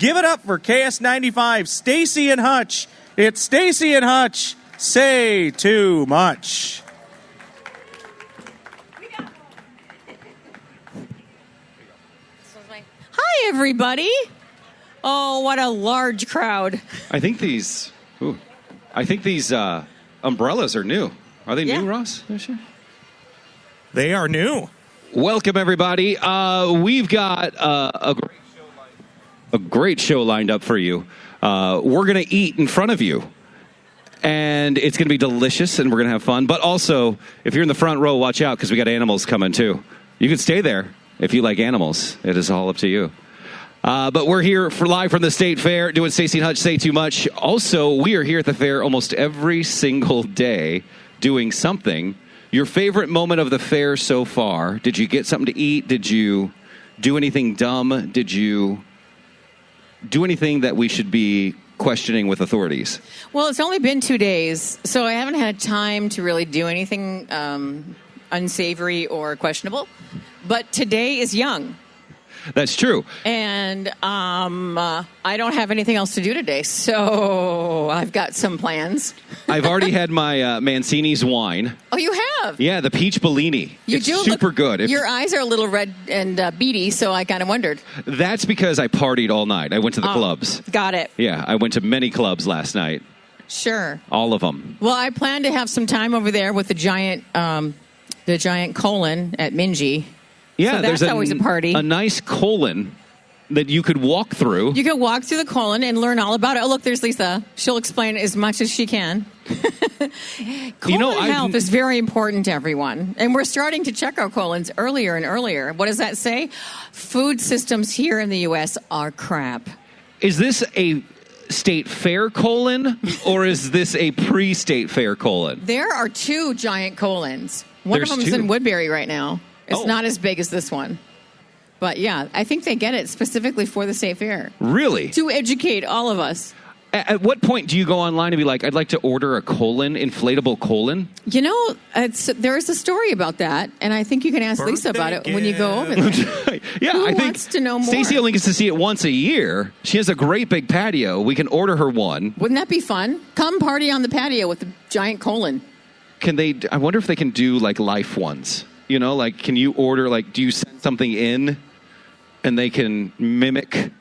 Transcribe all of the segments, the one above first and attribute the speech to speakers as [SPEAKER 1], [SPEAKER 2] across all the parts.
[SPEAKER 1] Give it up for KS95, Stacy and Hutch. It's Stacy and Hutch. Say too much.
[SPEAKER 2] Hi, everybody. Oh, what a large crowd.
[SPEAKER 3] I think these umbrellas are new. Are they new, Ross?
[SPEAKER 1] They are new.
[SPEAKER 3] Welcome, everybody. We've got a great show lined up for you. We're going to eat in front of you. And it's going to be delicious, and we're going to have fun. But also, if you're in the front row, watch out, because we got animals coming, too. You can stay there if you like animals. It is all up to you. But we're here for live from the State Fair, doing Stacy and Hutch Say Too Much. Also, we are here at the fair almost every single day doing something. Your favorite moment of the fair so far? Did you get something to eat? Did you do anything dumb? Did you do anything that we should be questioning with authorities?
[SPEAKER 2] Well, it's only been 2 days, so I haven't had time to really do anything unsavory or questionable. But today is young.
[SPEAKER 3] That's true.
[SPEAKER 2] And I don't have anything else to do today, so I've got some plans.
[SPEAKER 3] I've already had my Mancini's wine.
[SPEAKER 2] Oh, you have?
[SPEAKER 3] Yeah, the peach Bellini. It's super good.
[SPEAKER 2] Your eyes are a little red and beady, so I kind of wondered.
[SPEAKER 3] That's because I partied all night. I went to the clubs.
[SPEAKER 2] Got it.
[SPEAKER 3] Yeah, I went to many clubs last night.
[SPEAKER 2] Sure.
[SPEAKER 3] All of them.
[SPEAKER 2] Well, I plan to have some time over there with the giant colon at Minji.
[SPEAKER 3] Yeah,
[SPEAKER 2] so that's
[SPEAKER 3] there's
[SPEAKER 2] always a party.
[SPEAKER 3] A nice colon that you could walk through.
[SPEAKER 2] You could walk through the colon and learn all about it. Oh, look, there's Lisa. She'll explain as much as she can. Colon health is very important to everyone. And we're starting to check our colons earlier and earlier. What does that say? Food systems here in the U.S. are crap.
[SPEAKER 3] Is this a state fair colon or is this a pre-state fair colon?
[SPEAKER 2] There are two giant colons. One of them is in Woodbury right now. It's not as big as this one. But yeah, I think they get it specifically for the State Fair.
[SPEAKER 3] Really?
[SPEAKER 2] To educate all of us.
[SPEAKER 3] At what point do you go online and be like, I'd like to order a colon, inflatable colon?
[SPEAKER 2] You know, there is a story about that, and I think you can ask Lisa about it when you go over there.
[SPEAKER 3] Yeah,
[SPEAKER 2] Who
[SPEAKER 3] I think
[SPEAKER 2] wants to know more?
[SPEAKER 3] Stacey only gets to see it once a year. She has a great big patio. We can order her one.
[SPEAKER 2] Wouldn't that be fun? Come party on the patio with the giant colon.
[SPEAKER 3] I wonder if they can do like life ones. You know, like, can you order, like, do you send something in and they can mimic?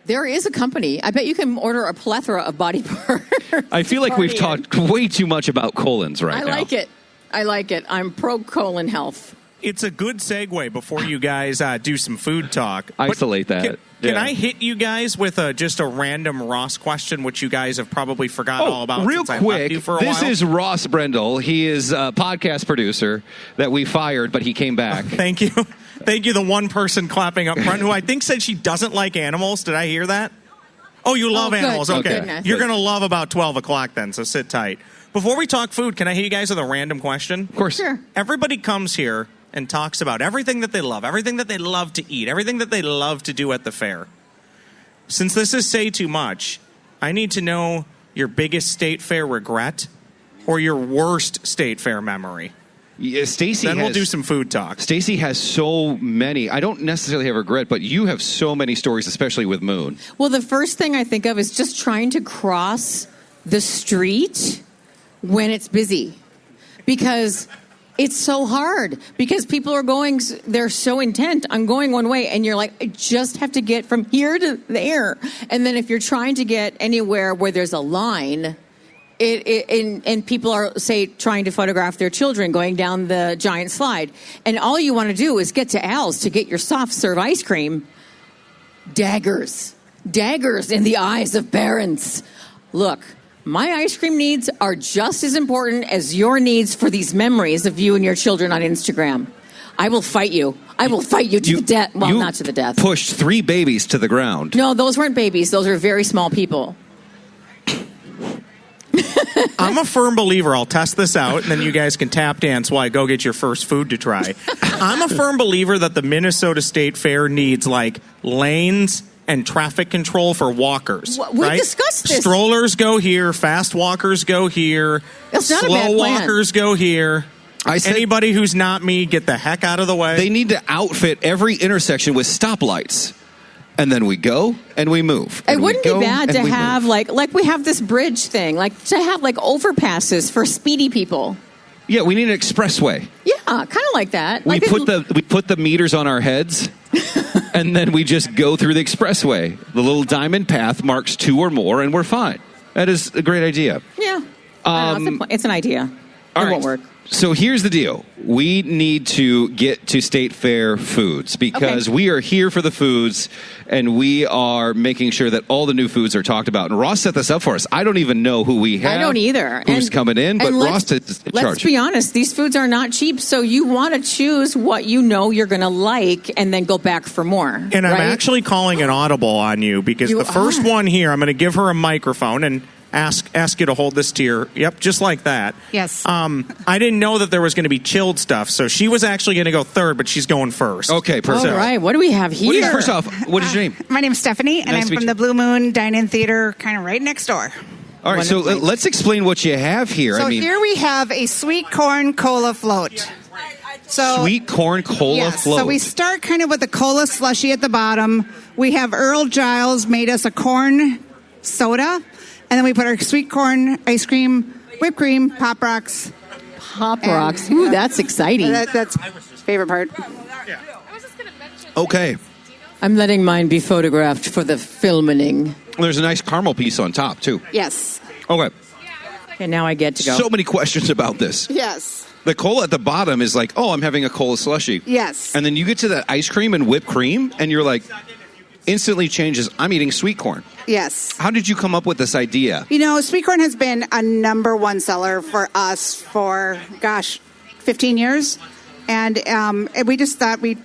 [SPEAKER 2] There is a company. I bet you can order a plethora of body parts.
[SPEAKER 3] I feel like we've talked way too much about colons now.
[SPEAKER 2] I like it. I like it. I'm pro-colon health.
[SPEAKER 1] It's a good segue before you guys do some food talk.
[SPEAKER 3] Isolate that.
[SPEAKER 1] Can I hit you guys with just a random Ross question, which you guys have probably forgotten all about?
[SPEAKER 3] Real
[SPEAKER 1] since
[SPEAKER 3] quick,
[SPEAKER 1] I left you for a
[SPEAKER 3] this
[SPEAKER 1] while?
[SPEAKER 3] is Ross Brendel. He is a podcast producer that we fired, but he came back.
[SPEAKER 1] Thank you. Thank you, the one person clapping up front who I think said she doesn't like animals. Did I hear that? Oh, you love animals. Okay.
[SPEAKER 2] Goodness.
[SPEAKER 1] You're going to love about 12 o'clock then, so sit tight. Before we talk food, can I hit you guys with a random question?
[SPEAKER 3] Of course.
[SPEAKER 2] Sure.
[SPEAKER 1] Everybody comes here and talks about everything that they love to eat, everything that they love to do at the fair. Since this is Say Too Much, I need to know your biggest State Fair regret or your worst State Fair memory.
[SPEAKER 3] Yeah,
[SPEAKER 1] Then we'll do some food talk.
[SPEAKER 3] Stacy has so many. I don't necessarily have regret, but you have so many stories, especially with Moon.
[SPEAKER 2] Well, the first thing I think of is just trying to cross the street when it's busy. Because it's so hard. Because people are they're so intent on going one way, and you're like, I just have to get from here to there. And then if you're trying to get anywhere where there's a line, and people are, say, trying to photograph their children going down the giant slide, and all you want to do is get to Al's to get your soft serve ice cream. Daggers in the eyes of parents. Look, my ice cream needs are just as important as your needs for these memories of you and your children on Instagram. I will fight you. I will fight you to the death. Well, not to the death.
[SPEAKER 3] Pushed 3 babies to the ground.
[SPEAKER 2] No, those weren't babies. Those are very small people.
[SPEAKER 1] I'm a firm believer. I'll test this out, and then you guys can tap dance while I go get your first food to try. I'm a firm believer that the Minnesota State Fair needs, like, lanes and traffic control for walkers.
[SPEAKER 2] We discussed this.
[SPEAKER 1] Strollers go here. Fast walkers go here.
[SPEAKER 2] That's not
[SPEAKER 1] Slow
[SPEAKER 2] a bad plan.
[SPEAKER 1] walkers go here. Anybody who's not me, get the heck out of the way.
[SPEAKER 3] They need to outfit every intersection with stoplights. and then we go and we move.
[SPEAKER 2] It
[SPEAKER 3] and we
[SPEAKER 2] wouldn't be
[SPEAKER 3] go
[SPEAKER 2] bad
[SPEAKER 3] and
[SPEAKER 2] to
[SPEAKER 3] we
[SPEAKER 2] have
[SPEAKER 3] move.
[SPEAKER 2] like we have this bridge thing, like to have like overpasses for speedy people.
[SPEAKER 3] Yeah, we need an expressway.
[SPEAKER 2] Yeah, kind of like that.
[SPEAKER 3] We
[SPEAKER 2] Like
[SPEAKER 3] put the meters on our heads, and then we just go through the expressway. The little diamond path marks 2 or more, and we're fine. That is a great idea.
[SPEAKER 2] Yeah, I don't know, it's an idea.
[SPEAKER 3] All
[SPEAKER 2] It
[SPEAKER 3] right.
[SPEAKER 2] won't work.
[SPEAKER 3] So here's the deal. We need to get to State Fair foods because
[SPEAKER 2] Okay.
[SPEAKER 3] we are here for the foods and we are making sure that all the new foods are talked about. And Ross set this up for us. I don't even know who we have.
[SPEAKER 2] I don't either.
[SPEAKER 3] Who's coming in, but Ross is in
[SPEAKER 2] Let's
[SPEAKER 3] charge.
[SPEAKER 2] be honest. These foods are not cheap, so you want to choose what you know you're going to like and then go back for more.
[SPEAKER 1] And I'm
[SPEAKER 2] right?
[SPEAKER 1] actually calling an audible on you because
[SPEAKER 2] You
[SPEAKER 1] the first
[SPEAKER 2] are.
[SPEAKER 1] one here, I'm going to give her a microphone and ask you to hold this to your, yep, just like that.
[SPEAKER 4] Yes.
[SPEAKER 1] I didn't know that there was going to be chilled stuff, so she was actually going to go third, but she's going first.
[SPEAKER 3] Okay,
[SPEAKER 2] All
[SPEAKER 3] perfect.
[SPEAKER 2] right. What do we have here?
[SPEAKER 3] What is, first off, what is your name?
[SPEAKER 4] My name's Stephanie, and
[SPEAKER 3] Nice
[SPEAKER 4] I'm
[SPEAKER 3] to meet
[SPEAKER 4] from
[SPEAKER 3] you.
[SPEAKER 4] the Blue Moon Dine-In Theater, kind of right next door.
[SPEAKER 3] All right, so let's explain what you have here.
[SPEAKER 4] So
[SPEAKER 3] I mean,
[SPEAKER 4] here we have a sweet corn cola float. So
[SPEAKER 3] sweet corn cola
[SPEAKER 4] yes,
[SPEAKER 3] float.
[SPEAKER 4] so we start kind of with the cola slushy at the bottom. We have Earl Giles made us a corn soda, and then we put our sweet corn ice cream, whipped cream, Pop Rocks.
[SPEAKER 2] Pop Rocks. Ooh, that's exciting.
[SPEAKER 4] That's favorite part.
[SPEAKER 3] Okay.
[SPEAKER 2] I'm letting mine be photographed for the filming.
[SPEAKER 3] There's a nice caramel piece on top, too.
[SPEAKER 4] Yes.
[SPEAKER 3] Okay.
[SPEAKER 2] Okay, now I get to go.
[SPEAKER 3] So many questions about this.
[SPEAKER 4] Yes.
[SPEAKER 3] The cola at the bottom is like, oh, I'm having a cola slushy.
[SPEAKER 4] Yes.
[SPEAKER 3] And then you get to that ice cream and whipped cream, and you're like, instantly changes. I'm eating sweet corn.
[SPEAKER 4] Yes.
[SPEAKER 3] How did you come up with this idea?
[SPEAKER 4] You know, sweet corn has been a number one seller for us for, 15 years. And we just thought we'd,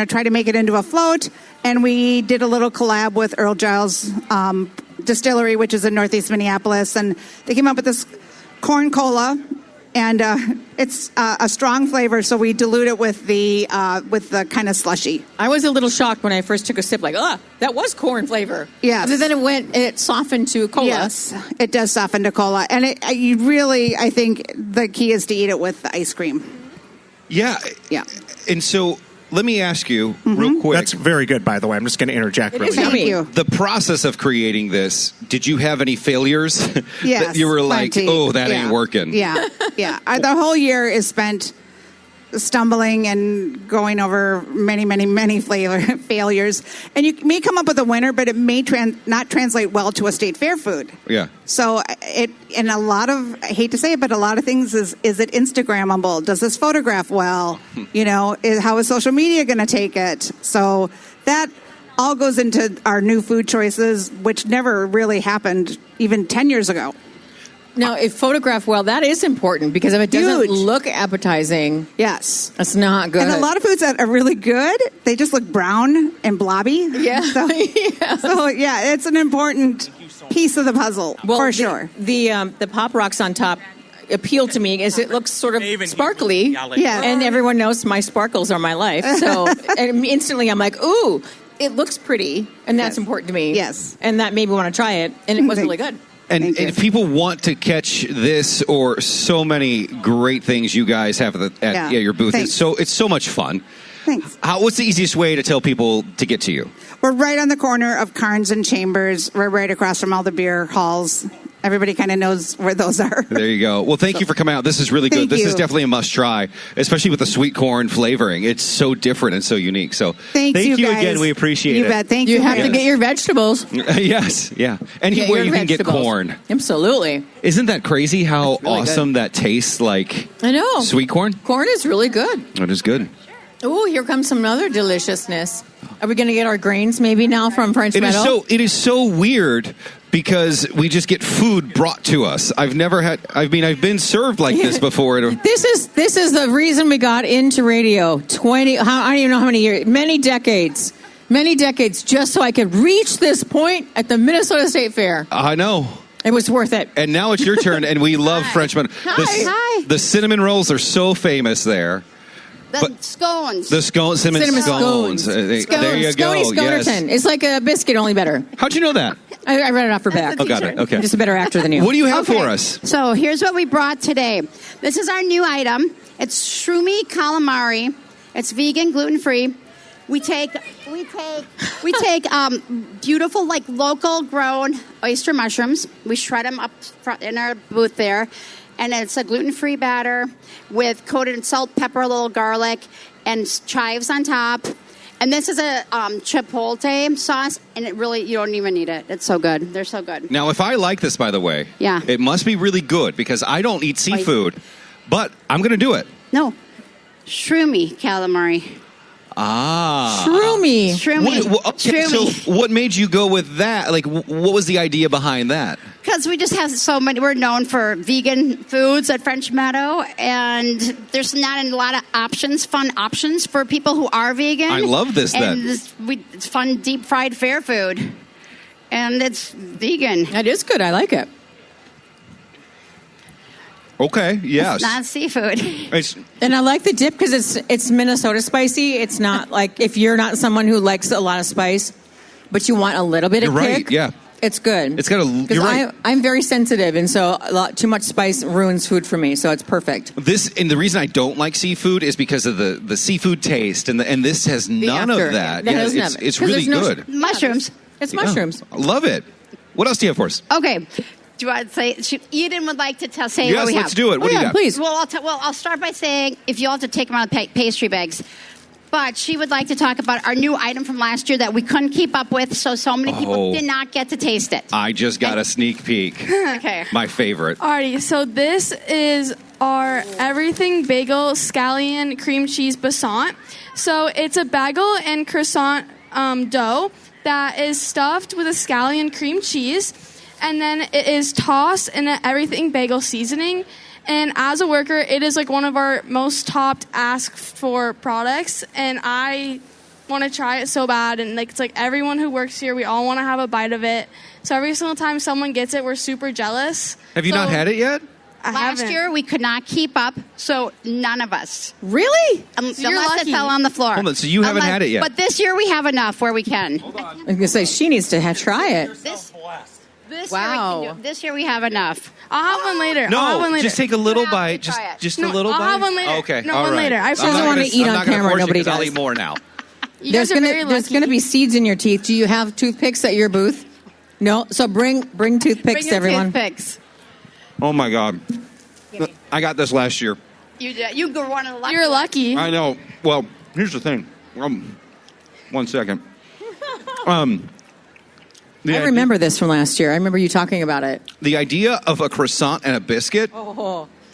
[SPEAKER 4] try to make it into a float. And we did a little collab with Earl Giles Distillery, which is in Northeast Minneapolis. And they came up with this corn cola. And it's a strong flavor, so we dilute it with the kind of slushy.
[SPEAKER 2] I was a little shocked when I first took a sip, like, that was corn flavor.
[SPEAKER 4] Yes.
[SPEAKER 2] And then it softened to cola.
[SPEAKER 4] Yes, it does soften to cola. And I think the key is to eat it with the ice cream.
[SPEAKER 3] Yeah.
[SPEAKER 4] Yeah.
[SPEAKER 3] And so let me ask you real quick.
[SPEAKER 1] That's very good, by the way. I'm just going to interject really
[SPEAKER 2] is
[SPEAKER 1] quick.
[SPEAKER 4] Thank
[SPEAKER 2] yummy.
[SPEAKER 4] you.
[SPEAKER 3] The process of creating this, did you have any failures?
[SPEAKER 4] Yes.
[SPEAKER 3] That you were like,
[SPEAKER 4] plenty.
[SPEAKER 3] oh, that
[SPEAKER 4] Yeah.
[SPEAKER 3] ain't working.
[SPEAKER 4] Yeah, yeah. The whole year is spent stumbling and going over many, many, many failures. And you may come up with a winner, but it may not translate well to a state fair food.
[SPEAKER 3] Yeah.
[SPEAKER 4] So and a lot of, I hate to say it, but a lot of things is it Instagrammable? Does this photograph well? How is social media going to take it? So that all goes into our new food choices, which never really happened even 10 years ago.
[SPEAKER 2] Now, if photographed well, that is important because if it doesn't
[SPEAKER 4] Huge.
[SPEAKER 2] look appetizing,
[SPEAKER 4] Yes.
[SPEAKER 2] that's not good.
[SPEAKER 4] And a lot of foods that are really good, they just look brown and blobby.
[SPEAKER 2] Yeah.
[SPEAKER 4] So, it's an important piece of the puzzle, for sure.
[SPEAKER 2] The Pop Rocks on top appeal to me is it looks sort of
[SPEAKER 1] Even
[SPEAKER 2] sparkly.
[SPEAKER 1] yell at
[SPEAKER 4] Yeah.
[SPEAKER 2] And everyone knows my sparkles are my life. So and instantly I'm like, ooh, it looks pretty. And that's
[SPEAKER 4] Yes.
[SPEAKER 2] important to me.
[SPEAKER 4] Yes.
[SPEAKER 2] And that made me want to try it. And it was really good.
[SPEAKER 3] And
[SPEAKER 4] Thank you.
[SPEAKER 3] if people want to catch this or so many great things you guys have at your booth,
[SPEAKER 4] Thanks.
[SPEAKER 3] it's so much fun.
[SPEAKER 4] Thanks.
[SPEAKER 3] What's the easiest way to tell people to get to you?
[SPEAKER 4] We're right on the corner of Carnes and Chambers. We're right across from all the beer halls. Everybody kind of knows where those are.
[SPEAKER 3] There you go. Well, thank you for coming out. This is really good.
[SPEAKER 4] Thank
[SPEAKER 3] This is
[SPEAKER 4] you.
[SPEAKER 3] definitely a must try, especially with the sweet corn flavoring. It's so different and so unique. So
[SPEAKER 4] Thank
[SPEAKER 3] you
[SPEAKER 4] you guys.
[SPEAKER 3] again. We appreciate
[SPEAKER 4] You
[SPEAKER 3] it.
[SPEAKER 4] bet. Thank you.
[SPEAKER 2] You have to
[SPEAKER 4] guys.
[SPEAKER 2] get your vegetables.
[SPEAKER 3] Yes, yeah.
[SPEAKER 2] Get
[SPEAKER 3] Anywhere
[SPEAKER 2] your
[SPEAKER 3] you can get
[SPEAKER 2] vegetables.
[SPEAKER 3] corn.
[SPEAKER 2] Absolutely.
[SPEAKER 3] Isn't that crazy how
[SPEAKER 2] really
[SPEAKER 3] awesome that tastes like
[SPEAKER 2] I know.
[SPEAKER 3] sweet corn?
[SPEAKER 2] Corn is really good.
[SPEAKER 3] It is good.
[SPEAKER 2] Oh, here comes some other deliciousness. Are we going to get our grains maybe now from French Meadow?
[SPEAKER 3] It is so weird because we just get food brought to us. I've been served like this before.
[SPEAKER 2] This is the reason we got into radio. I don't even know how many years, many decades, just so I could reach this point at the Minnesota State Fair.
[SPEAKER 3] I know.
[SPEAKER 2] It was worth it.
[SPEAKER 3] And now it's your turn, and we love French Meadow.
[SPEAKER 2] Hi.
[SPEAKER 3] The cinnamon rolls are so famous there.
[SPEAKER 5] The
[SPEAKER 3] But-
[SPEAKER 5] scones.
[SPEAKER 3] The cinnamon scones. There you go.
[SPEAKER 2] Scony Sconerton.
[SPEAKER 3] Yes.
[SPEAKER 2] It's like a biscuit, only better.
[SPEAKER 3] How'd you know that?
[SPEAKER 2] I read it off her back.
[SPEAKER 3] Oh, got it. Okay.
[SPEAKER 2] I'm just a better actor than you.
[SPEAKER 3] What do you have
[SPEAKER 5] Okay.
[SPEAKER 3] for us?
[SPEAKER 5] So here's what we brought today. This is our new item. It's shroomy calamari. It's vegan, gluten-free. We take beautiful, like local grown oyster mushrooms. We shred them up in our booth there, and it's a gluten-free batter with coated in salt, pepper, a little garlic, and chives on top. And this is a chipotle sauce, and it really, you don't even need it. It's so good. They're so good.
[SPEAKER 3] Now, if I like this, by the way,
[SPEAKER 5] Yeah.
[SPEAKER 3] it must be really good because I don't eat seafood, but I'm going to do it.
[SPEAKER 5] No, shroomy calamari.
[SPEAKER 3] Ah.
[SPEAKER 2] Shroomy.
[SPEAKER 5] Shroomy.
[SPEAKER 3] Okay, so what made you go with that? Like, what was the idea behind that?
[SPEAKER 5] Because we just have so many. We're known for vegan foods at French Meadow, and there's not a lot of options, fun options for people who are vegan.
[SPEAKER 3] I love this,
[SPEAKER 5] And
[SPEAKER 3] then.
[SPEAKER 5] it's fun deep fried fair food, and it's vegan.
[SPEAKER 2] That is good. I like it.
[SPEAKER 3] Okay, yes.
[SPEAKER 5] It's not seafood.
[SPEAKER 3] It's-
[SPEAKER 2] And I like the dip because it's Minnesota spicy. It's not like if you're not someone who likes a lot of spice, but you want a little bit of
[SPEAKER 3] You're right,
[SPEAKER 2] kick.
[SPEAKER 3] yeah.
[SPEAKER 2] It's good.
[SPEAKER 3] It's got a-
[SPEAKER 2] 'Cause
[SPEAKER 3] you're right.
[SPEAKER 2] I'm very sensitive, and so too much spice ruins food for me. So it's perfect.
[SPEAKER 3] and the reason I don't like seafood is because of the seafood taste, and this has none
[SPEAKER 2] after.
[SPEAKER 3] of that.
[SPEAKER 2] That
[SPEAKER 3] Yeah,
[SPEAKER 2] doesn't
[SPEAKER 3] it's
[SPEAKER 2] have it.
[SPEAKER 3] it's
[SPEAKER 2] 'Cause
[SPEAKER 3] really
[SPEAKER 2] there's no-
[SPEAKER 3] good.
[SPEAKER 5] Mushrooms.
[SPEAKER 2] It's mushrooms.
[SPEAKER 3] I love it. What else do you have for us?
[SPEAKER 5] Okay. Do I say? Eden would like to say
[SPEAKER 3] Yes,
[SPEAKER 5] what we have.
[SPEAKER 3] let's do it. What
[SPEAKER 2] Oh,
[SPEAKER 3] do you
[SPEAKER 2] yeah,
[SPEAKER 3] got?
[SPEAKER 2] please.
[SPEAKER 5] Well, I'll start by saying if you all have to take them out of the pastry bags. But she would like to talk about our new item from last year that we couldn't keep up with, so many people
[SPEAKER 3] Oh.
[SPEAKER 5] did not get to taste it.
[SPEAKER 3] I just got a sneak peek.
[SPEAKER 5] Okay.
[SPEAKER 3] My favorite.
[SPEAKER 6] Alrighty, so this is our everything bagel scallion cream cheese croissant. So it's a bagel and croissant dough that is stuffed with a scallion cream cheese, and then it is tossed in an everything bagel seasoning. And as a worker, it is like one of our most topped asked for products, and I want to try it so bad. And like it's like everyone who works here, we all want to have a bite of it. So every single time someone gets it, we're super jealous.
[SPEAKER 3] Have you not had it yet?
[SPEAKER 6] I
[SPEAKER 5] Last
[SPEAKER 6] haven't.
[SPEAKER 5] year, we could not keep up, so none of us.
[SPEAKER 2] Really?
[SPEAKER 5] Unless
[SPEAKER 6] you're
[SPEAKER 5] it
[SPEAKER 6] lucky.
[SPEAKER 5] fell on the floor.
[SPEAKER 3] Hold on, so you haven't had it yet?
[SPEAKER 5] But this year, we have enough where we can.
[SPEAKER 2] I was gonna say she needs to try it.
[SPEAKER 5] This
[SPEAKER 2] Wow.
[SPEAKER 5] Year we can do, this year, we have enough.
[SPEAKER 6] I'll have one later. I'll have one
[SPEAKER 3] No,
[SPEAKER 6] later.
[SPEAKER 3] just take a little
[SPEAKER 5] You have to
[SPEAKER 3] bite.
[SPEAKER 5] try it.
[SPEAKER 3] Just
[SPEAKER 6] No,
[SPEAKER 3] a little
[SPEAKER 6] I'll
[SPEAKER 3] bite.
[SPEAKER 6] have one later.
[SPEAKER 3] Okay,
[SPEAKER 6] No,
[SPEAKER 3] all
[SPEAKER 6] one
[SPEAKER 3] right.
[SPEAKER 6] later. I
[SPEAKER 3] I'm
[SPEAKER 6] doesn't
[SPEAKER 3] not
[SPEAKER 2] wanna
[SPEAKER 3] gonna-
[SPEAKER 2] eat
[SPEAKER 3] I'm
[SPEAKER 2] on
[SPEAKER 3] not gonna
[SPEAKER 2] camera,
[SPEAKER 3] force you
[SPEAKER 2] nobody
[SPEAKER 3] 'cause I'll
[SPEAKER 2] does.
[SPEAKER 3] eat more now.
[SPEAKER 6] You guys are very
[SPEAKER 2] There's
[SPEAKER 6] lucky.
[SPEAKER 2] gonna be seeds in your teeth. Do you have toothpicks at your booth? No. So bring toothpicks,
[SPEAKER 5] Bring your
[SPEAKER 2] everyone.
[SPEAKER 5] toothpicks.
[SPEAKER 3] Oh my God. I got this last year.
[SPEAKER 5] You go one of the lucky
[SPEAKER 6] You're
[SPEAKER 5] ones.
[SPEAKER 6] lucky.
[SPEAKER 3] I know. Well, here's the thing. 1 second. The
[SPEAKER 2] I
[SPEAKER 3] idea-
[SPEAKER 2] remember this from last year. I remember you talking about it.
[SPEAKER 3] The idea of a croissant and a biscuit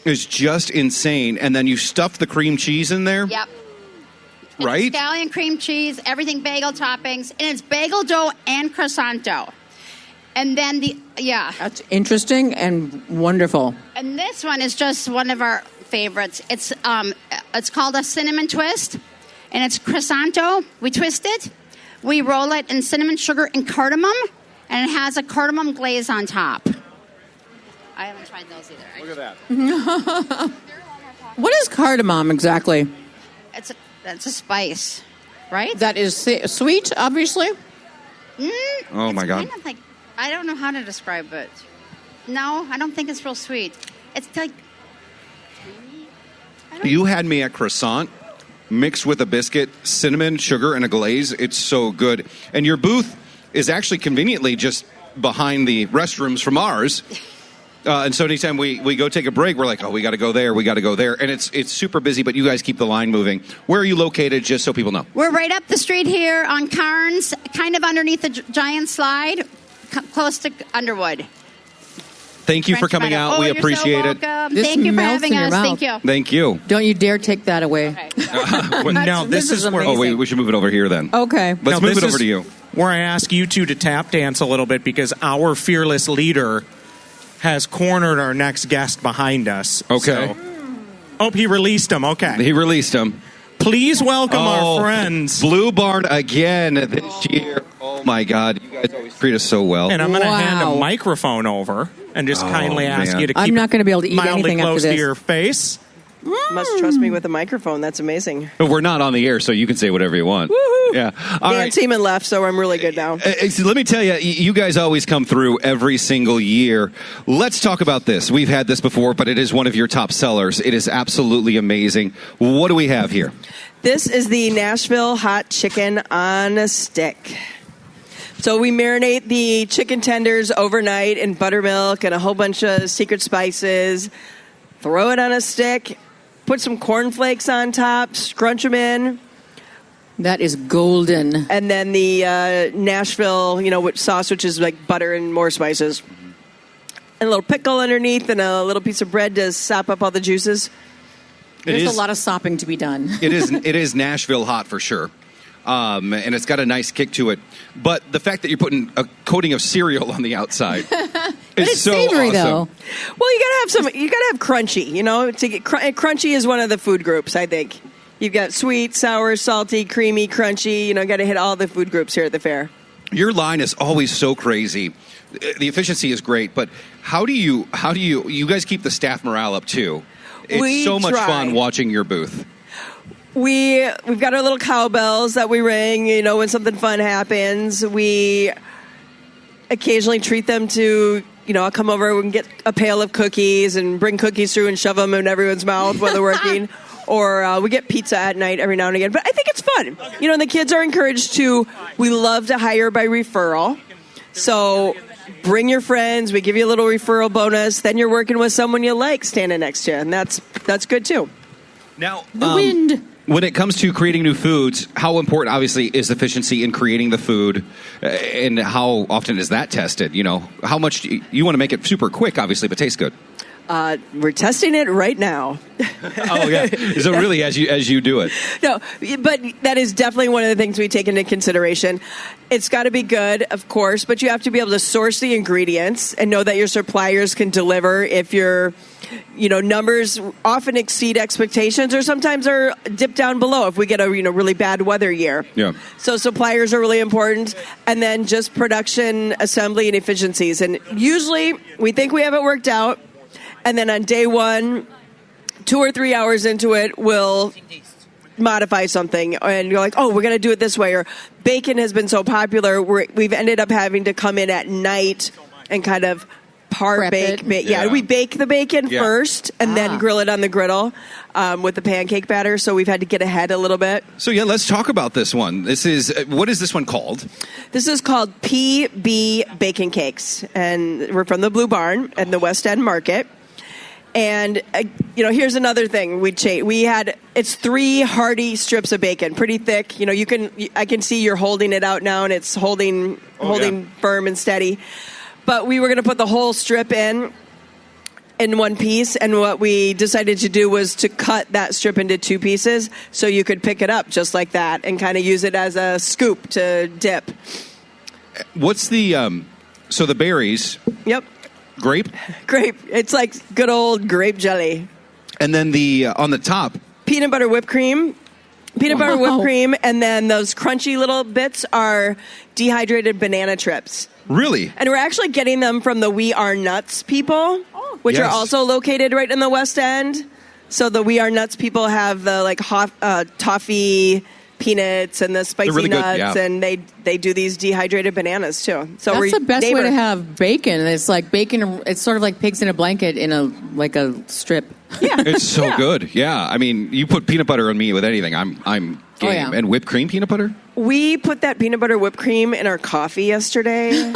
[SPEAKER 3] is just insane. And then you stuff the cream cheese in there,
[SPEAKER 5] Yep.
[SPEAKER 3] right?
[SPEAKER 5] It's scallion cream cheese, everything bagel toppings, and it's bagel dough and croissant dough. And then
[SPEAKER 2] That's interesting and wonderful.
[SPEAKER 5] and this one is just one of our favorites. It's called a cinnamon twist, and it's croissant dough. We twist it, we roll it in cinnamon, sugar, and cardamom, and it has a cardamom glaze on top. I haven't tried those either.
[SPEAKER 3] Look at that.
[SPEAKER 2] What is cardamom exactly?
[SPEAKER 5] It's a spice, right?
[SPEAKER 2] That is sweet, obviously.
[SPEAKER 3] Oh my
[SPEAKER 5] It's
[SPEAKER 3] God.
[SPEAKER 5] kind of like, I don't know how to describe it. No, I don't think it's real sweet. It's like
[SPEAKER 3] You had me at croissant mixed with a biscuit, cinnamon, sugar, and a glaze. It's so good. And your booth is actually conveniently just behind the restrooms from ours. And so anytime we go take a break, we're like, oh, we got to go there, we got to go there. And it's super busy, but you guys keep the line moving. Where are you located, just so people know?
[SPEAKER 5] we're right up the street here on Carnes, kind of underneath the giant slide, close to Underwood.
[SPEAKER 3] Thank you for
[SPEAKER 5] French
[SPEAKER 3] coming
[SPEAKER 5] Meadow.
[SPEAKER 3] out.
[SPEAKER 5] Oh,
[SPEAKER 3] We
[SPEAKER 5] you're so
[SPEAKER 3] appreciate it.
[SPEAKER 5] welcome.
[SPEAKER 2] This
[SPEAKER 5] Thank you for
[SPEAKER 2] melts
[SPEAKER 5] having
[SPEAKER 2] in your
[SPEAKER 5] us.
[SPEAKER 2] mouth.
[SPEAKER 5] Thank you.
[SPEAKER 3] Thank you.
[SPEAKER 2] Don't you dare take that away.
[SPEAKER 1] No, this is where.
[SPEAKER 2] amazing.
[SPEAKER 3] Oh, wait, we should move it over here then.
[SPEAKER 2] Okay.
[SPEAKER 3] Let's
[SPEAKER 1] No,
[SPEAKER 3] move
[SPEAKER 1] this
[SPEAKER 3] it over
[SPEAKER 1] is
[SPEAKER 3] to you.
[SPEAKER 1] Where I ask you two to tap dance a little bit because our fearless leader has cornered our next guest behind us.
[SPEAKER 3] Okay.
[SPEAKER 1] So- oh, he released him. Okay.
[SPEAKER 3] He released him.
[SPEAKER 1] Please welcome
[SPEAKER 3] Oh,
[SPEAKER 1] our friends.
[SPEAKER 3] Blue Barn again this year. Oh my God, you guys always treat us so well.
[SPEAKER 1] And I'm going to hand
[SPEAKER 2] Wow.
[SPEAKER 1] a microphone over and just kindly ask
[SPEAKER 3] man.
[SPEAKER 1] you to keep
[SPEAKER 2] I'm not gonna be able to eat
[SPEAKER 1] mildly
[SPEAKER 2] anything after
[SPEAKER 1] close to
[SPEAKER 2] this.
[SPEAKER 1] your face.
[SPEAKER 7] Must trust me with a microphone. That's amazing.
[SPEAKER 3] But we're not on the air, so you can say whatever you want. Yeah. All
[SPEAKER 7] Dan
[SPEAKER 3] right.
[SPEAKER 7] Seaman left, so I'm really good now.
[SPEAKER 3] So let me tell you, you guys always come through every single year. Let's talk about this. We've had this before, but it is one of your top sellers. It is absolutely amazing. What do we have here?
[SPEAKER 7] This is the Nashville hot chicken on a stick. So we marinate the chicken tenders overnight in buttermilk and a whole bunch of secret spices. Throw it on a stick. Put some cornflakes on top. Scrunch them in.
[SPEAKER 2] That is golden.
[SPEAKER 7] And then the Nashville, sauce, which is like butter and more spices. And a little pickle underneath and a little piece of bread to sop up all the juices.
[SPEAKER 2] There's a lot of sopping to be done.
[SPEAKER 3] It is Nashville hot for sure. And it's got a nice kick to it. But the fact that you're putting a coating of cereal on the outside is
[SPEAKER 2] It's
[SPEAKER 3] so
[SPEAKER 2] savory,
[SPEAKER 3] awesome.
[SPEAKER 2] though.
[SPEAKER 7] Well, you gotta have crunchy, to get crunchy is one of the food groups, I think. You've got sweet, sour, salty, creamy, crunchy, gotta hit all the food groups here at the fair.
[SPEAKER 3] Your line is always so crazy. The efficiency is great, but how do you guys keep the staff morale up too? It's
[SPEAKER 7] We
[SPEAKER 3] so much
[SPEAKER 7] try.
[SPEAKER 3] fun watching your booth.
[SPEAKER 7] We've got our little cowbells that we ring, when something fun happens. We occasionally treat them to, I'll come over and get a pail of cookies and bring cookies through and shove them in everyone's mouth while they're working. Or we get pizza at night every now and again. But I think it's fun. And the kids are encouraged to, we love to hire by referral. So bring your friends. We give you a little referral bonus. Then you're working with someone you like standing next to you. And that's good too.
[SPEAKER 3] Now,
[SPEAKER 2] The wind.
[SPEAKER 3] when it comes to creating new foods, how important, obviously, is efficiency in creating the food, and how often is that tested? How much you want to make it super quick, obviously, but taste good.
[SPEAKER 7] We're testing it right now.
[SPEAKER 3] Oh yeah, so really, as you do it.
[SPEAKER 7] No, but that is definitely one of the things we take into consideration. It's got to be good, of course, but you have to be able to source the ingredients and know that your suppliers can deliver. If your numbers often exceed expectations, or sometimes are dipped down below if we get a really bad weather year.
[SPEAKER 3] Yeah.
[SPEAKER 7] So suppliers are really important, and then just production, assembly, and efficiencies. And usually we think we have it worked out, and then on day one, 2 or 3 hours into it, we'll modify something, and you're like, oh, we're going to do it this way. Or bacon has been so popular, we've ended up having to come in at night and kind of
[SPEAKER 2] Prep
[SPEAKER 7] bake.
[SPEAKER 2] it.
[SPEAKER 7] Yeah, we bake the bacon
[SPEAKER 3] Yeah.
[SPEAKER 7] first and then grill it on the griddle with the pancake batter. So we've had to get ahead a little bit.
[SPEAKER 3] So yeah, let's talk about this one. What is this one called?
[SPEAKER 7] This is called PB Bacon Cakes, and we're from the Blue Barn and the West End Market. And here's another thing we had. It's 3 hearty strips of bacon, pretty thick. I can see you're holding it out now, and it's holding firm and steady. But we were going to put the whole strip in one piece, and what we decided to do was to cut that strip into 2 pieces, so you could pick it up just like that and kind of use it as a scoop to dip.
[SPEAKER 3] What's the so the berries?
[SPEAKER 7] Yep.
[SPEAKER 3] Grape,
[SPEAKER 7] It's like good old grape jelly.
[SPEAKER 3] and then the on the top.
[SPEAKER 7] Peanut butter whipped cream, and then those crunchy little bits are dehydrated banana trips.
[SPEAKER 3] Really?
[SPEAKER 7] And we're actually getting them from the We Are Nuts people, which
[SPEAKER 3] Yes.
[SPEAKER 7] are also located right in the West End. So the We Are Nuts people have the toffee peanuts and the spicy
[SPEAKER 3] really good,
[SPEAKER 7] nuts,
[SPEAKER 3] yeah.
[SPEAKER 7] and they do these dehydrated bananas too. So
[SPEAKER 2] That's
[SPEAKER 7] we're
[SPEAKER 2] the best way
[SPEAKER 7] neighbor.
[SPEAKER 2] to have bacon. It's like bacon. It's sort of like pigs in a blanket in a strip.
[SPEAKER 7] Yeah,
[SPEAKER 3] It's so good. Yeah, I mean, you put peanut butter on me with anything, I'm game.
[SPEAKER 2] Oh, yeah.
[SPEAKER 3] And whipped cream peanut butter.
[SPEAKER 7] we put that peanut butter whipped cream in our coffee yesterday.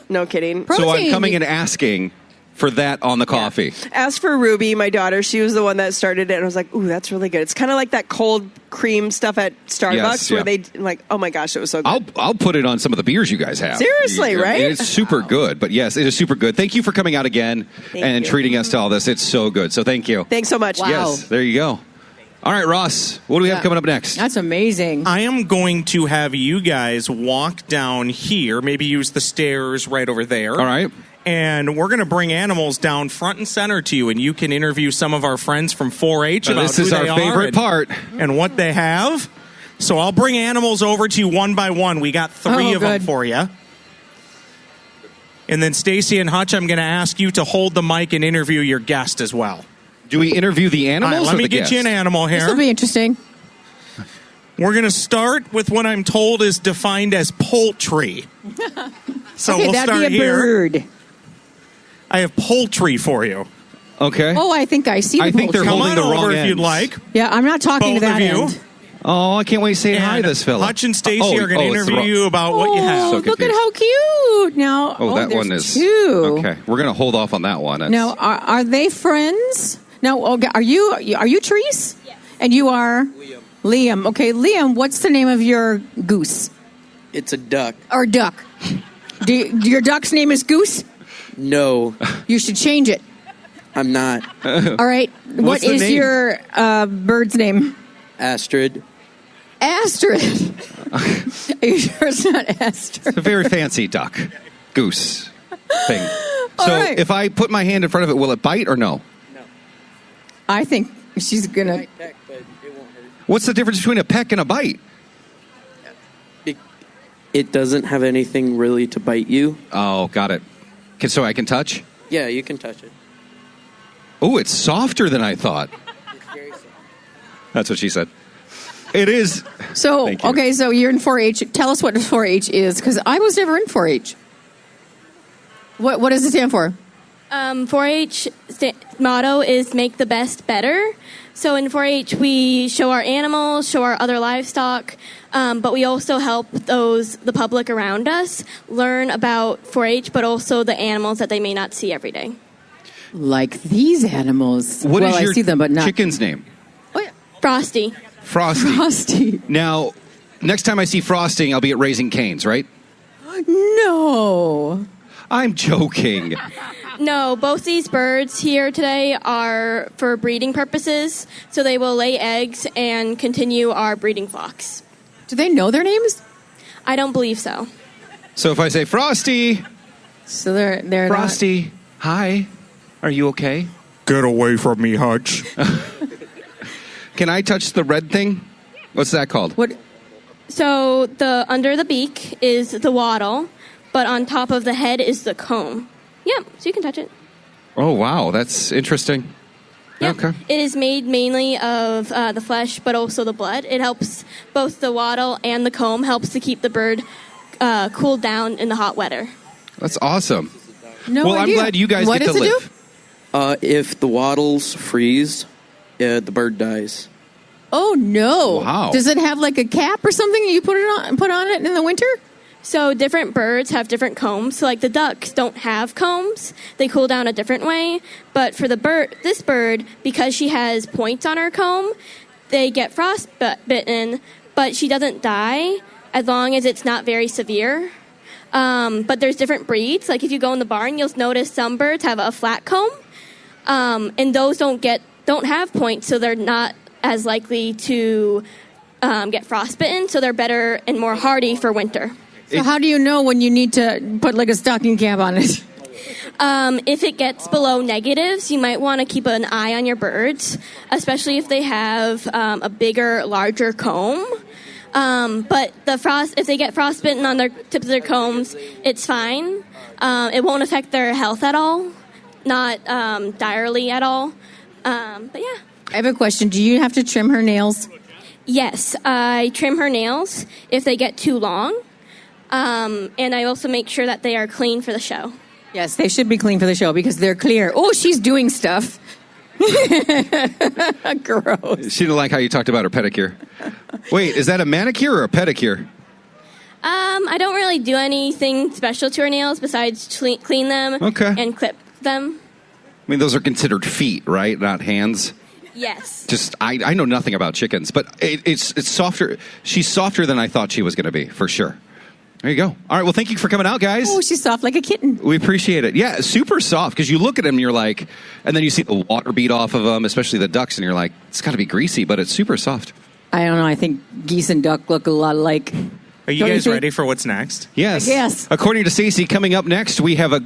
[SPEAKER 7] No kidding.
[SPEAKER 3] So I'm
[SPEAKER 2] Protein.
[SPEAKER 3] coming and asking for that on the coffee.
[SPEAKER 7] As for Ruby, my daughter, she was the one that started it, and I was like, ooh, that's really good. It's kind of like that cold cream stuff at Starbucks
[SPEAKER 3] Yes,
[SPEAKER 7] where
[SPEAKER 3] yeah.
[SPEAKER 7] they oh my gosh, it was so good.
[SPEAKER 3] I'll put it on some of the beers you guys have.
[SPEAKER 7] Seriously, right?
[SPEAKER 3] It's super good. But yes, it is super good. Thank you for coming out again and
[SPEAKER 7] you.
[SPEAKER 3] treating us to all this. It's so good. So thank you.
[SPEAKER 7] Thanks so much.
[SPEAKER 2] Wow.
[SPEAKER 3] Yes, there you go. All right, Ross, what do we have coming up next?
[SPEAKER 2] That's amazing.
[SPEAKER 1] I am going to have you guys walk down here, maybe use the stairs right over there.
[SPEAKER 3] All right.
[SPEAKER 1] And we're going to bring animals down front and center to you, and you can interview some of our friends from 4-H about
[SPEAKER 3] This is
[SPEAKER 1] who
[SPEAKER 3] our
[SPEAKER 1] they are
[SPEAKER 3] favorite part.
[SPEAKER 1] and what they have. So I'll bring animals over to you one by one. We got 3 of them
[SPEAKER 2] good.
[SPEAKER 1] for you. And then Stacy and Hutch, I'm going to ask you to hold the mic and interview your guest as well.
[SPEAKER 3] Do we interview the
[SPEAKER 1] All
[SPEAKER 3] animals
[SPEAKER 1] right, let
[SPEAKER 3] or
[SPEAKER 1] me
[SPEAKER 3] the
[SPEAKER 1] get you an
[SPEAKER 3] guests?
[SPEAKER 1] animal
[SPEAKER 2] This will
[SPEAKER 1] here.
[SPEAKER 2] be interesting.
[SPEAKER 1] We're going to start with what I'm told is defined as poultry. So
[SPEAKER 2] Okay,
[SPEAKER 1] we'll
[SPEAKER 2] that'd
[SPEAKER 1] start
[SPEAKER 2] be a
[SPEAKER 1] here.
[SPEAKER 2] bird.
[SPEAKER 1] I have poultry for you.
[SPEAKER 3] Okay.
[SPEAKER 2] Oh, I think I see the
[SPEAKER 3] I think they're
[SPEAKER 2] poultry.
[SPEAKER 1] Come
[SPEAKER 3] holding
[SPEAKER 1] on
[SPEAKER 3] the wrong
[SPEAKER 1] over if
[SPEAKER 3] ends.
[SPEAKER 1] you'd like.
[SPEAKER 2] Yeah, I'm not talking
[SPEAKER 1] Both
[SPEAKER 2] to that
[SPEAKER 1] of you.
[SPEAKER 2] end.
[SPEAKER 3] Oh, I can't wait to say hi to
[SPEAKER 1] And
[SPEAKER 3] this fella.
[SPEAKER 1] Hutch and Stacy are going to
[SPEAKER 3] it's the
[SPEAKER 1] interview
[SPEAKER 3] wrong-
[SPEAKER 1] you about what you have.
[SPEAKER 3] So
[SPEAKER 2] look at
[SPEAKER 3] confused.
[SPEAKER 2] how cute. Now,
[SPEAKER 3] Oh, that
[SPEAKER 2] there's
[SPEAKER 3] one is
[SPEAKER 2] two.
[SPEAKER 3] okay. We're gonna hold off on that one. That's-
[SPEAKER 2] Now, are they friends? Now, okay, are you Therese? Yes. And you are Liam. Okay, Liam. What's the name of your goose
[SPEAKER 8] It's a duck.
[SPEAKER 2] or duck? Your duck's name is Goose?
[SPEAKER 8] No,
[SPEAKER 2] You should change it.
[SPEAKER 8] I'm not.
[SPEAKER 2] All right. What
[SPEAKER 3] the
[SPEAKER 2] is
[SPEAKER 3] name?
[SPEAKER 2] your bird's name?
[SPEAKER 8] Astrid.
[SPEAKER 2] Astrid. Are you sure it's not Astrid?
[SPEAKER 3] It's a very fancy duck, goose thing.
[SPEAKER 2] All
[SPEAKER 3] So
[SPEAKER 2] right.
[SPEAKER 3] if I put my hand in front of it, will it bite or no?
[SPEAKER 2] I think she's gonna.
[SPEAKER 8] Peck, but it won't hurt.
[SPEAKER 3] What's the difference between a peck and a bite?
[SPEAKER 8] It doesn't have anything really to bite you.
[SPEAKER 3] Oh, got it. So I can touch?
[SPEAKER 8] Yeah, you can touch it.
[SPEAKER 3] Oh, it's softer than I thought.
[SPEAKER 8] It's very soft.
[SPEAKER 3] That's what she said. It is.
[SPEAKER 2] So
[SPEAKER 3] Thank you.
[SPEAKER 2] okay, so you're in 4-H. Tell us what 4-H is, because I was never in 4-H. What does it stand for?
[SPEAKER 9] 4-H motto is make the best better. So in 4-H, we show our animals, show our other livestock, but we also help the public around us learn about 4-H, but also the animals that they may not see every day.
[SPEAKER 2] Like these animals.
[SPEAKER 3] What is
[SPEAKER 2] well,
[SPEAKER 3] your
[SPEAKER 2] I see them, but not
[SPEAKER 3] chicken's name?
[SPEAKER 2] Oh, yeah.
[SPEAKER 9] Frosty.
[SPEAKER 3] Frosty.
[SPEAKER 2] Frosty.
[SPEAKER 3] Now, next time I see Frosting, I'll be at Raising Cane's, right?
[SPEAKER 2] No.
[SPEAKER 3] I'm joking.
[SPEAKER 9] No, both these birds here today are for breeding purposes, so they will lay eggs and continue our breeding flocks.
[SPEAKER 2] Do they know their names?
[SPEAKER 9] I don't believe so.
[SPEAKER 3] So if I say Frosty,
[SPEAKER 2] So they're not-
[SPEAKER 3] Frosty, hi, are you okay?
[SPEAKER 1] Get away from me, Hutch.
[SPEAKER 3] Can I touch the red thing? What's that called?
[SPEAKER 2] What?
[SPEAKER 9] So the under the beak is the wattle, but on top of the head is the comb. Yep, so you can touch it.
[SPEAKER 3] Oh, wow, that's interesting.
[SPEAKER 9] Yep.
[SPEAKER 3] Okay.
[SPEAKER 9] It is made mainly of the flesh, but also the blood. It helps both the wattle and the comb helps to keep the bird cooled down in the hot weather.
[SPEAKER 3] That's awesome.
[SPEAKER 2] No
[SPEAKER 3] Well, I'm
[SPEAKER 2] idea.
[SPEAKER 3] glad you guys
[SPEAKER 2] What
[SPEAKER 3] get to
[SPEAKER 2] does it
[SPEAKER 3] live.
[SPEAKER 2] do?
[SPEAKER 8] If the wattles freeze, the bird dies.
[SPEAKER 2] Oh no!
[SPEAKER 3] Wow.
[SPEAKER 2] Does it have like a cap or something you put on it in the winter?
[SPEAKER 9] So different birds have different combs. So like the ducks don't have combs; they cool down a different way. But for this bird, because she has points on her comb, they get frostbitten, but she doesn't die as long as it's not very severe. But there's different breeds. Like if you go in the barn, you'll notice some birds have a flat comb, and those don't have points, so they're not as likely to get frostbitten. So they're better and more hardy for winter.
[SPEAKER 2] So how do you know when you need to put like a stocking cap on it?
[SPEAKER 9] If it gets below negatives, you might want to keep an eye on your birds, especially if they have a bigger, larger comb. But if they get frostbitten on their tips of their combs, it's fine. It won't affect their health at all, not direly at all. But yeah.
[SPEAKER 2] I have a question. Do you have to trim her nails?
[SPEAKER 9] Yes, I trim her nails if they get too long. And I also make sure that they are clean for the show.
[SPEAKER 2] Yes, they should be clean for the show because they're clear. Oh, she's doing stuff. Gross.
[SPEAKER 3] She didn't like how you talked about her pedicure. Wait, is that a manicure or a pedicure?
[SPEAKER 9] I don't really do anything special to her nails besides clean them and clip them.
[SPEAKER 3] I mean, those are considered feet, right? Not hands.
[SPEAKER 9] Yes.
[SPEAKER 3] Just, I know nothing about chickens, but it's softer. She's softer than I thought she was going to be, for sure. There you go. All right, well, thank you for coming out, guys.
[SPEAKER 2] Oh, she's soft like a kitten.
[SPEAKER 3] We appreciate it. Yeah, super soft, because you look at them and you're like, and then you see the water bead off of them, especially the ducks, and you're like, it's got to be greasy, but it's super soft.
[SPEAKER 2] I don't know. I think geese and duck look a lot alike.
[SPEAKER 1] Are you
[SPEAKER 2] Don't you
[SPEAKER 1] guys
[SPEAKER 2] think?
[SPEAKER 1] ready for what's next?
[SPEAKER 3] Yes.
[SPEAKER 2] Yes.
[SPEAKER 3] According to Stacey, coming up next, we have a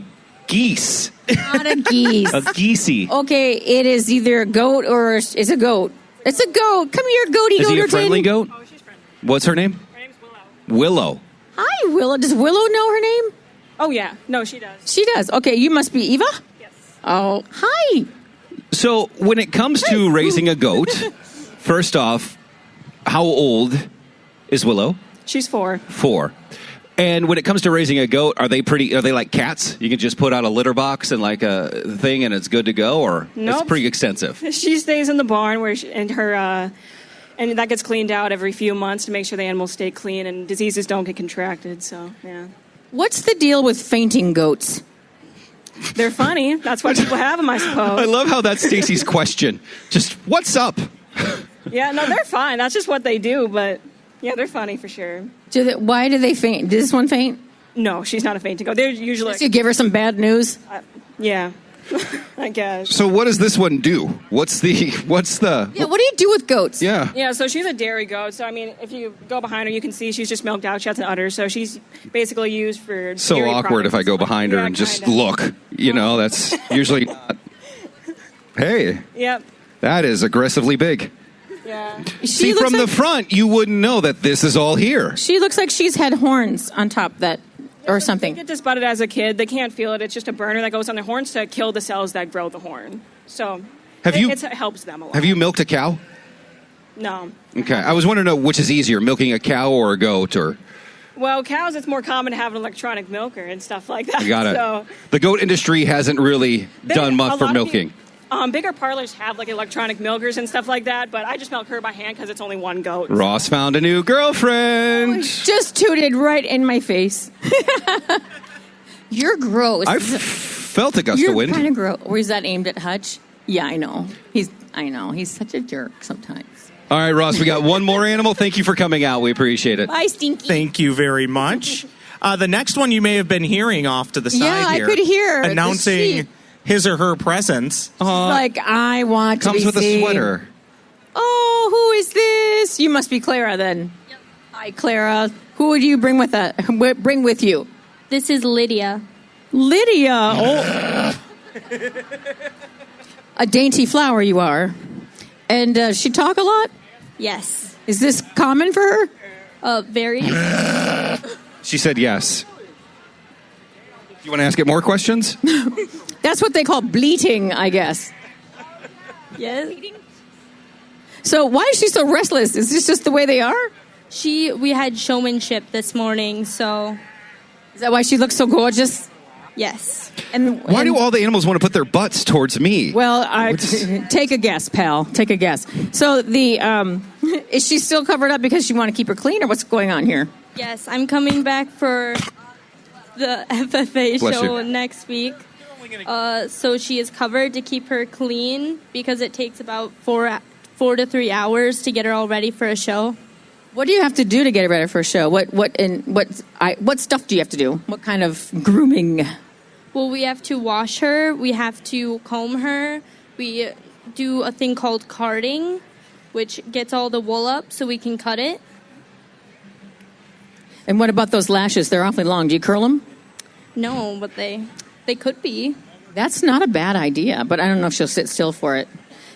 [SPEAKER 3] geese.
[SPEAKER 2] Not a geese.
[SPEAKER 3] A geesey.
[SPEAKER 2] Okay, it is either a goat or it's a goat. It's a goat. Come here, goaty
[SPEAKER 3] Is
[SPEAKER 2] goat.
[SPEAKER 3] he a
[SPEAKER 2] or
[SPEAKER 3] friendly
[SPEAKER 2] ten.
[SPEAKER 3] goat? What's her name?
[SPEAKER 10] Her name's Willow.
[SPEAKER 3] Willow.
[SPEAKER 2] Hi, Willow. Does Willow know her name?
[SPEAKER 10] Oh, yeah. No, she does.
[SPEAKER 2] She does. Okay, you must be Eva?
[SPEAKER 10] Yes.
[SPEAKER 2] Oh, hi.
[SPEAKER 3] So when it comes to raising a goat, first off, how old is Willow?
[SPEAKER 10] She's 4.
[SPEAKER 3] 4. And when it comes to raising a goat, are they like cats? You can just put out a litter box and like a thing and it's good to go, or it's
[SPEAKER 10] Nope.
[SPEAKER 3] pretty extensive?
[SPEAKER 10] She stays in the barn where and her And that gets cleaned out every few months to make sure the animals stay clean and diseases don't get contracted. So, yeah.
[SPEAKER 2] What's the deal with fainting goats?
[SPEAKER 10] They're funny. That's why people have them, I suppose.
[SPEAKER 3] I love how that's Stacy's question. Just, what's up?
[SPEAKER 10] Yeah, no, they're fine. That's just what they do. But, yeah, they're funny for sure.
[SPEAKER 2] Why do they faint? Did this one faint?
[SPEAKER 10] No, she's not a fainting goat. They're usually...
[SPEAKER 2] Did you give her some bad news?
[SPEAKER 10] Yeah, I guess.
[SPEAKER 3] So what does this one do? What's the...
[SPEAKER 2] Yeah, what do you do with goats?
[SPEAKER 3] Yeah.
[SPEAKER 10] Yeah, so she's a dairy goat. So, I mean, if you go behind her, you can see she's just milked out. She has an udder. So she's basically used for
[SPEAKER 3] So
[SPEAKER 10] dairy
[SPEAKER 3] awkward if I go
[SPEAKER 10] products.
[SPEAKER 3] behind her
[SPEAKER 10] Yeah,
[SPEAKER 3] and just
[SPEAKER 10] kinda.
[SPEAKER 3] look. You know, that's usually not... Hey,
[SPEAKER 10] Yep.
[SPEAKER 3] that is aggressively big.
[SPEAKER 10] Yeah.
[SPEAKER 3] See,
[SPEAKER 2] looks
[SPEAKER 3] from the
[SPEAKER 2] like-
[SPEAKER 3] front, you wouldn't know that this is all here.
[SPEAKER 2] She looks like she's had horns on top that, or
[SPEAKER 10] They
[SPEAKER 2] something.
[SPEAKER 10] get this butted as a kid. They can't feel it. It's just a burner that goes on their horns to kill the cells that grow the horn. So it helps them a lot.
[SPEAKER 3] Have you milked a cow?
[SPEAKER 10] No.
[SPEAKER 3] Okay, I was wondering which is easier, milking a cow or a goat, or...
[SPEAKER 10] Well, cows, it's more common to have an electronic milker and stuff like that.
[SPEAKER 3] I got it.
[SPEAKER 10] So
[SPEAKER 3] The goat industry hasn't really done
[SPEAKER 10] a
[SPEAKER 3] much for
[SPEAKER 10] lot of
[SPEAKER 3] milking.
[SPEAKER 10] bigger parlors have like electronic milkers and stuff like that, but I just milk her by hand because it's only one goat.
[SPEAKER 3] Ross found a new girlfriend.
[SPEAKER 2] Just tooted right in my face. You're gross.
[SPEAKER 3] I felt a gust
[SPEAKER 2] You're
[SPEAKER 3] of wind.
[SPEAKER 2] kind of gross. Or is that aimed at Hutch? Yeah, I know. He's such a jerk sometimes.
[SPEAKER 3] All right, Ross, we got one more animal. Thank you for coming out. We appreciate it.
[SPEAKER 2] Bye, Stinky.
[SPEAKER 1] Thank you very much. The next one you may have been hearing off to the side
[SPEAKER 2] Yeah, I
[SPEAKER 1] here.
[SPEAKER 2] could hear the
[SPEAKER 1] announcing
[SPEAKER 2] sheep.
[SPEAKER 1] his or her presence.
[SPEAKER 2] Like, I want to
[SPEAKER 3] Comes
[SPEAKER 2] be
[SPEAKER 3] with
[SPEAKER 2] seen.
[SPEAKER 3] a sweater.
[SPEAKER 2] Oh, who is this? You must be Clara then. Yep. Hi, Clara. Who would you bring with bring with you?
[SPEAKER 9] This is Lydia.
[SPEAKER 2] Lydia. Oh. A dainty flower you are. And does she talk a lot?
[SPEAKER 9] Yes.
[SPEAKER 2] Is this common for her?
[SPEAKER 9] Very.
[SPEAKER 3] She said yes. You want to ask it more questions?
[SPEAKER 2] That's what they call bleating, I guess.
[SPEAKER 9] Yes.
[SPEAKER 2] So why is she so restless? Is this just the way they are?
[SPEAKER 9] We had showmanship this morning, so
[SPEAKER 2] Is that why she looks so gorgeous?
[SPEAKER 9] yes.
[SPEAKER 2] And
[SPEAKER 3] Why do all the animals want to put their butts towards me?
[SPEAKER 2] Well, take a guess, pal. Take a guess. So is she still covered up because you want to keep her clean, or what's going on here?
[SPEAKER 9] Yes, I'm coming back for the FFA
[SPEAKER 3] Bless
[SPEAKER 9] show
[SPEAKER 3] you.
[SPEAKER 9] next week. So she is covered to keep her clean because it takes about 4 to 3 hours to get her all ready for a show.
[SPEAKER 2] What do you have to do to get her ready for a show? What stuff do you have to do? What kind of grooming?
[SPEAKER 9] Well, we have to wash her. We have to comb her. We do a thing called carding, which gets all the wool up so we can cut it.
[SPEAKER 2] And what about those lashes? They're awfully long. Do you curl them?
[SPEAKER 9] No, but they could be.
[SPEAKER 2] That's not a bad idea, but I don't know if she'll sit still for it.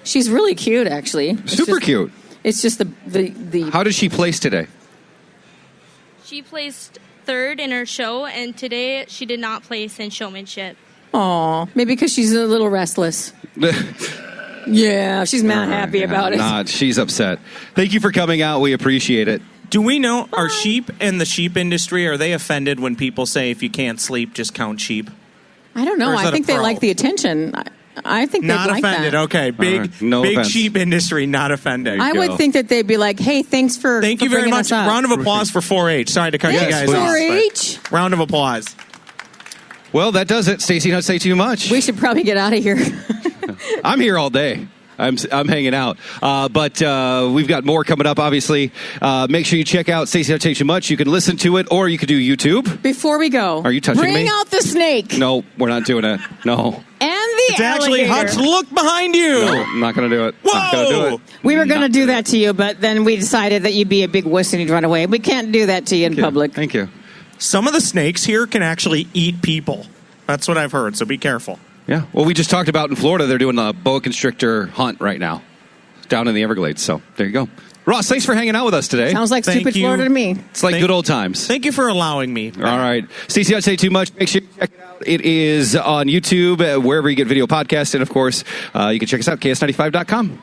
[SPEAKER 2] She's really cute, actually.
[SPEAKER 3] Super cute.
[SPEAKER 2] It's just the
[SPEAKER 3] How did she place today?
[SPEAKER 9] She placed third in her show, and today she did not place in showmanship.
[SPEAKER 2] Aw, maybe because she's a little restless. Yeah, she's not happy about it.
[SPEAKER 3] Not. She's upset. Thank you for coming out. We appreciate it.
[SPEAKER 1] Do we know, are sheep in the sheep industry, are they offended when people say if you can't sleep, just count sheep?
[SPEAKER 2] I don't know.
[SPEAKER 1] Or is
[SPEAKER 2] I
[SPEAKER 1] that a
[SPEAKER 2] think they
[SPEAKER 1] pro?
[SPEAKER 2] like the attention. I think
[SPEAKER 1] Not
[SPEAKER 2] they'd like
[SPEAKER 1] offended.
[SPEAKER 2] that.
[SPEAKER 1] Okay, big,
[SPEAKER 3] All right. No
[SPEAKER 1] big
[SPEAKER 3] offense.
[SPEAKER 1] sheep industry, not offended.
[SPEAKER 2] I would think that they'd be like, "Hey, thanks for
[SPEAKER 1] Thank you
[SPEAKER 2] for
[SPEAKER 1] very
[SPEAKER 2] bringing
[SPEAKER 1] much.
[SPEAKER 2] us up."
[SPEAKER 1] Round of applause for 4-H. Sorry to cut you
[SPEAKER 2] Thanks,
[SPEAKER 1] guys off.
[SPEAKER 2] 4-H.
[SPEAKER 1] but Round of applause.
[SPEAKER 3] Well, that does it. Stacy, don't say too much.
[SPEAKER 2] We should probably get out of here.
[SPEAKER 3] I'm here all day. I'm hanging out. But we've got more coming up, obviously. Make sure you check out Stacy Don't Take Too Much. You can listen to it, or you could do YouTube.
[SPEAKER 2] Before we go,
[SPEAKER 3] Are you touching
[SPEAKER 2] bring
[SPEAKER 3] me?
[SPEAKER 2] out the snake
[SPEAKER 3] No, we're not doing it. No.
[SPEAKER 2] and the
[SPEAKER 1] It's actually
[SPEAKER 2] alligator.
[SPEAKER 1] Hutch. Look behind you.
[SPEAKER 3] No, I'm not going to do it. Not going to do
[SPEAKER 1] Whoa!
[SPEAKER 3] it.
[SPEAKER 2] We were going to do that to you, but then we decided that you'd be a big wuss and you'd run away. We can't do that to you in public.
[SPEAKER 3] Thank you.
[SPEAKER 1] Some of the snakes here can actually eat people. That's what I've heard, so be careful.
[SPEAKER 3] Yeah. Well, we just talked about in Florida, they're doing a boa constrictor hunt right now down in the Everglades. So there you go. Ross, thanks for hanging out with us today.
[SPEAKER 2] Sounds like
[SPEAKER 1] Thank
[SPEAKER 2] stupid
[SPEAKER 1] you.
[SPEAKER 2] Florida to me.
[SPEAKER 3] It's like
[SPEAKER 1] Thank-
[SPEAKER 3] good old times.
[SPEAKER 1] Thank you for allowing me.
[SPEAKER 3] All right. Stacey, I'd say too much. Make sure you check it out. It is on YouTube, wherever you get video podcasts. And, of course, you can check us out, ks95.com.